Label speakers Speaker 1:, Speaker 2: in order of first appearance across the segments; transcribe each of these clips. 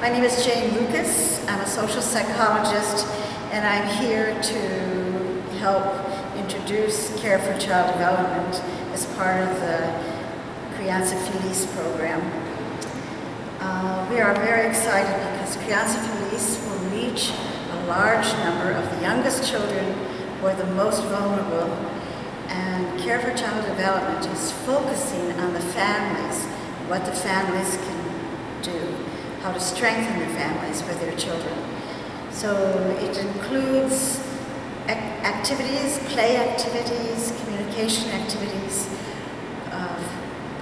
Speaker 1: My name is Jane Lucas. I'm a social psychologist, and I'm here to help introduce care for child development as part of the Criança Feliz program. We are very excited because Criança Feliz will reach a large number of the youngest children who are the most vulnerable, and care for child development is focusing on the families, what the families can do, how to strengthen the families for their children. So it includes activities, play activities, communication activities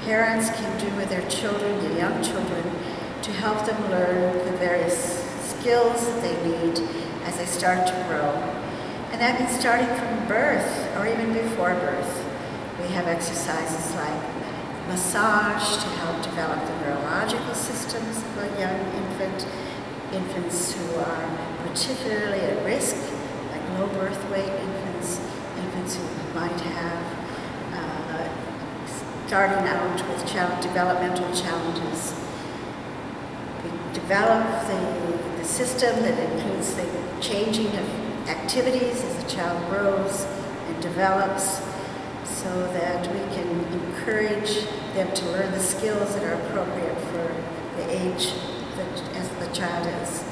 Speaker 1: parents can do with their children, their young children, to help them learn the various skills that they need as they start to grow. And that means starting from birth or even before birth. We have exercises like massage to help develop the neurological systems of a young infant, infants who are particularly at risk, like low birth weight infants, infants who might have starting out with developmental challenges. We develop the system that includes the changing of activities as the child grows and develops, so that we can encourage them to learn the skills that are appropriate for the age as the child is.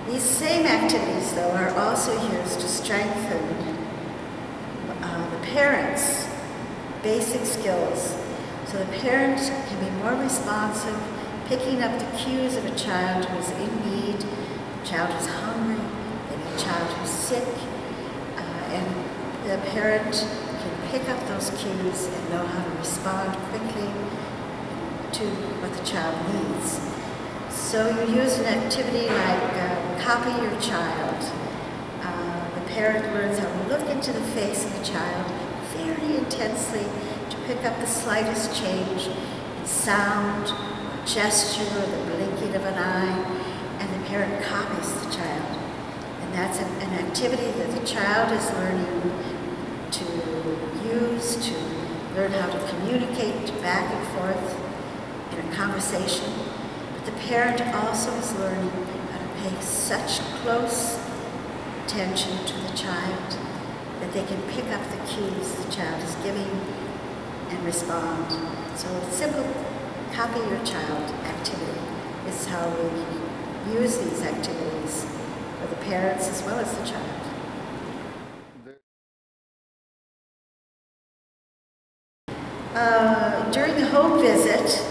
Speaker 1: These same activities, though, are also used to strengthen the parents' basic skills, so the parent can be more responsive, picking up the cues of a child who is in need, a child who's hungry, maybe a child who's sick, and the parent can pick up those cues and know how to respond quickly to what the child needs. So you use an activity like copy your child. The parent learns how to look into the face of the child very intensely to pick up the slightest change in sound, or gesture, or the blinking of an eye, and the parent copies the child. And that's an activity that the child is learning to use to learn how to communicate back and forth in a conversation. But the parent also is learning how to pay such close attention to the child that they can pick up the cues the child is giving and respond. So a simple copy your child activity is how we use these activities for the parents as well as the child. During the home visit,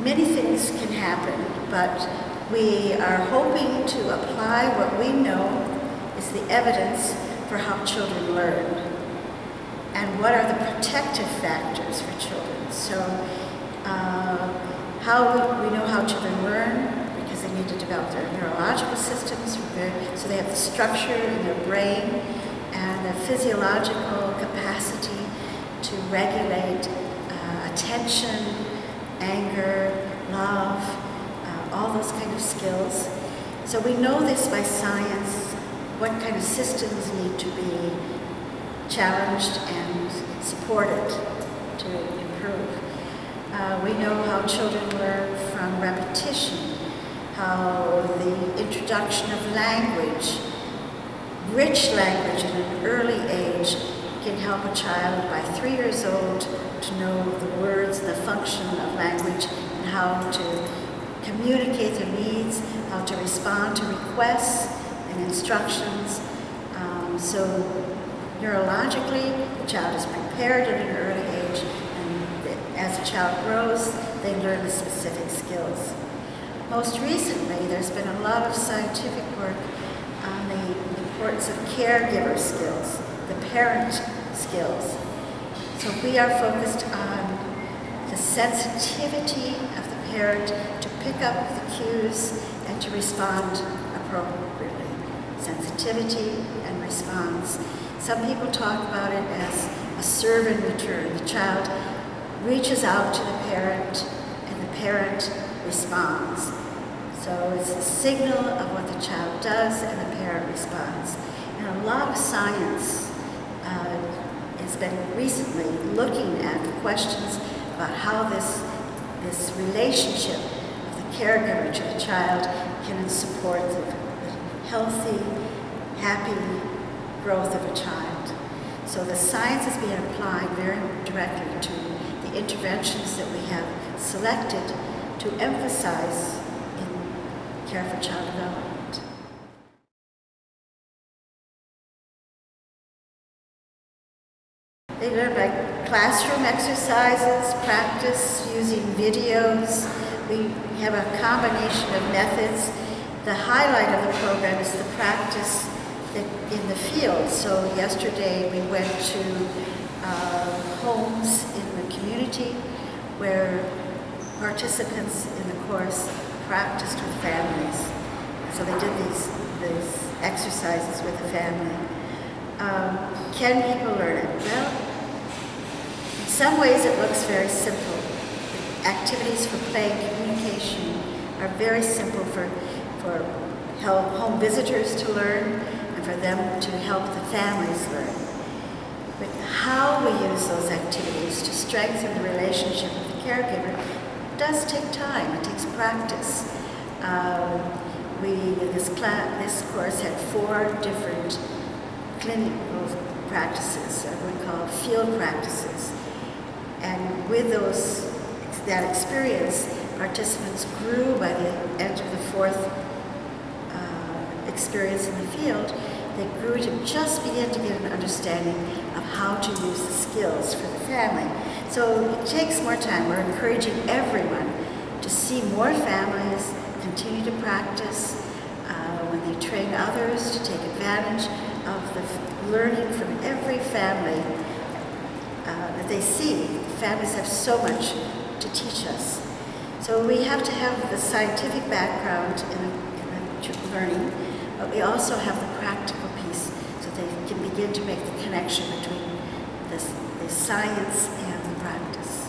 Speaker 1: many things can happen, but we are hoping to apply what we know is the evidence for how children learn and what are the protective factors for children. So how we know how children learn, because they need to develop their neurological systems, so they have the structure in their brain and the physiological capacity to regulate attention, anger, love, all those kind of skills. So we know this by science, what kind of systems need to be challenged and supported to improve. We know how children learn from repetition, how the introduction of language, rich language at an early age, can help a child by 3 years old to know the words and the function of language and how to communicate their needs, how to respond to requests and instructions. So neurologically, the child is prepared at an early age, and as the child grows, they learn the specific skills. Most recently, there's been a lot of scientific work on the importance of caregiver skills, the parent skills. So we are focused on the sensitivity of the parent to pick up the cues and to respond appropriately. Sensitivity and response. Some people talk about it as a serve and return. The child reaches out to the parent and the parent responds. So it's the signal of what the child does and the parent responds. And a lot of science has been recently looking at questions about how this relationship of the caregiver to the child can support the healthy, happy growth of a child. So the science is being applied very directly to the interventions that we have selected to emphasize in care for child development. They learn by classroom exercises, practice using videos. We have a combination of methods. The highlight of the program is the practice in the field. So yesterday we went to homes in the community where participants in the course practiced with families. So they did these exercises with the family. Can people learn it? Well, in some ways it looks very simple. Activities for play and communication are very simple for home visitors to learn and for them to help the families learn. But how we use those activities to strengthen the relationship with the caregiver does take time. It takes practice. This course had 4 different clinical practices, we call field practices. And with that experience, participants grew by the end of the 4th experience in the field. They grew to just begin to get an understanding of how to use the skills for the family. So it takes more time. We're encouraging everyone to see more families continue to practice when they train others, to take advantage of the learning from every family that they see. Families have so much to teach us. So we have to have the scientific background in learning, but we also have the practical piece so they can begin to make the connection between the science and the practice.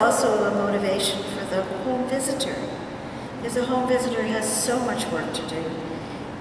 Speaker 1: Also a motivation for the home visitor, because the home visitor has so much work to do,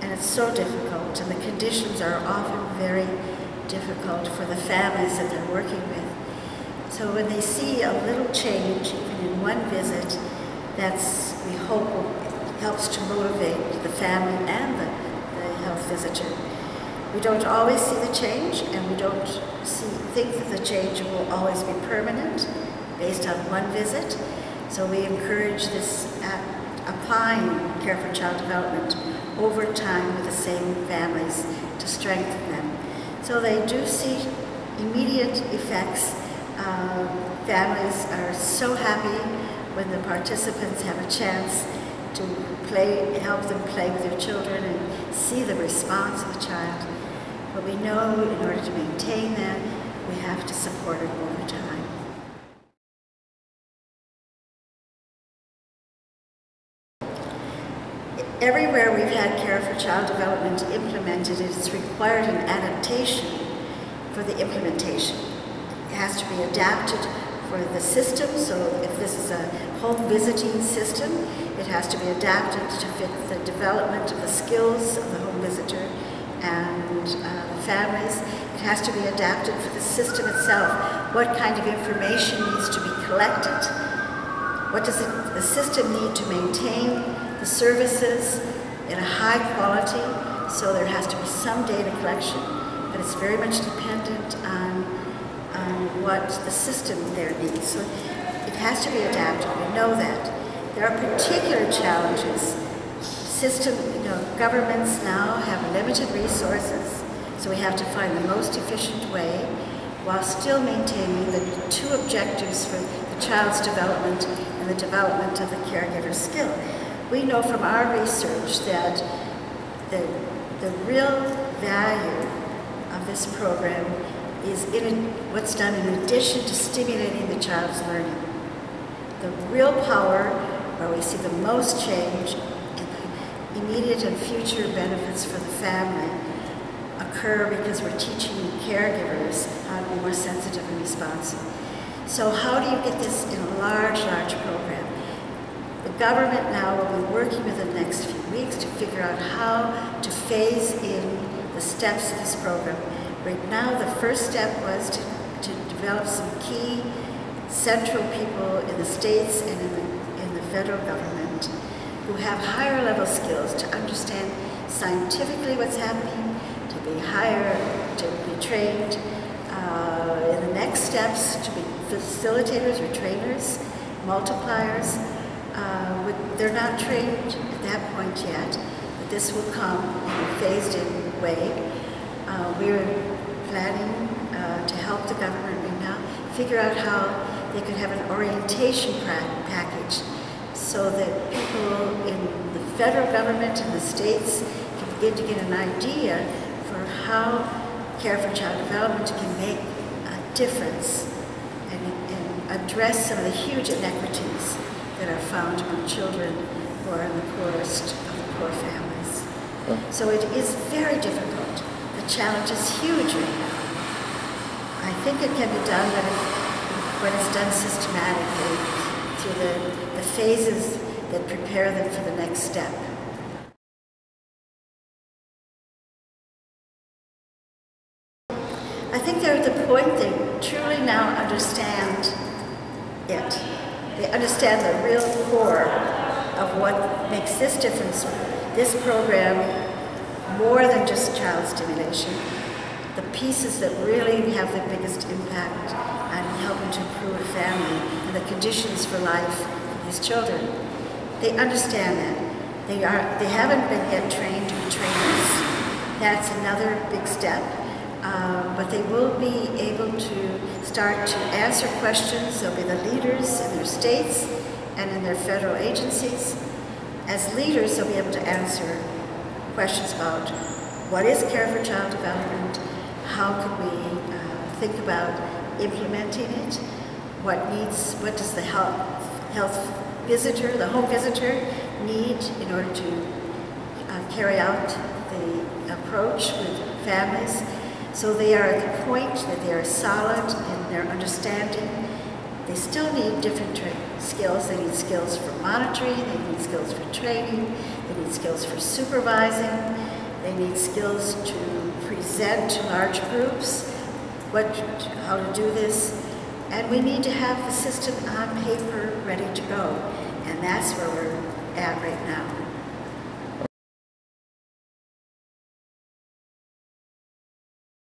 Speaker 1: and it's so difficult, and the conditions are often very difficult for the families that they're working with. So when they see a little change, even in one visit, that's, we hope, helps to motivate the family and the health visitor. We don't always see the change, and we don't think that the change will always be permanent based on one visit. So we encourage this applying care for child development over time with the same families to strengthen them. So they do see immediate effects. Families are so happy when the participants have a chance to play, help them play with their children and see the response of the child. But we know in order to maintain that, we have to support it over time. Everywhere we've had care for child development implemented, it's required an adaptation for the implementation. It has to be adapted for the system, so if this is a home visiting system, it has to be adapted to fit the development of the skills of the home visitor and the families. It has to be adapted for the system itself. What kind of information needs to be collected? What does the system need to maintain the services in a high quality? So there has to be some data collection, but it's very much dependent on what the system there needs. So it has to be adapted. We know that. There are particular challenges. Governments now have limited resources, so we have to find the most efficient way while still maintaining the 2 objectives for the child's development and the development of the caregiver skill. We know from our research that the real value of this program is in what's done in addition to stimulating the child's learning. The real power, where we see the most change in the immediate and future benefits for the family, occur because we're teaching caregivers how to be more sensitive and responsive. So how do you get this in a large program? The government now will be working within the next few weeks to figure out how to phase in the steps of this program. Right now, the first step was to develop some key central people in the states and in the federal government who have higher level skills to understand scientifically what's happening, to be trained in the next steps, to be facilitators or trainers, multipliers. They're not trained at that point yet, but this will come in a phased-in way. We're planning to help the government right now figure out how they could have an orientation package so that people in the federal government and the states can begin to get an idea for how care for child development can make a difference and address some of the huge inequities that are found among children who are in the poorest of the poor families. So it is very difficult. The challenge is huge right now. I think it can be done, but when it's done systematically through the phases that prepare them for the next step. I think they're at the point they truly now understand it. They understand the real core of what makes this difference, this program, more than just child stimulation. The pieces that really have the biggest impact on helping to improve a family and the conditions for life for these children. They understand that. They haven't been yet trained to be trainers. That's another big step. But they will be able to start to answer questions. They'll be the leaders in their states and in their federal agencies. As leaders, they'll be able to answer questions about what is care for child development, how can we think about implementing it, what does the health visitor, the home visitor, need in order to carry out the approach with families. So they are at the point that they are solid in their understanding. They still need different skills. They need skills for monitoring, they need skills for training, they need skills for supervising, they need skills to present to large groups, how to do this. And we need to have the system on paper ready to go. And that's where we're at right now.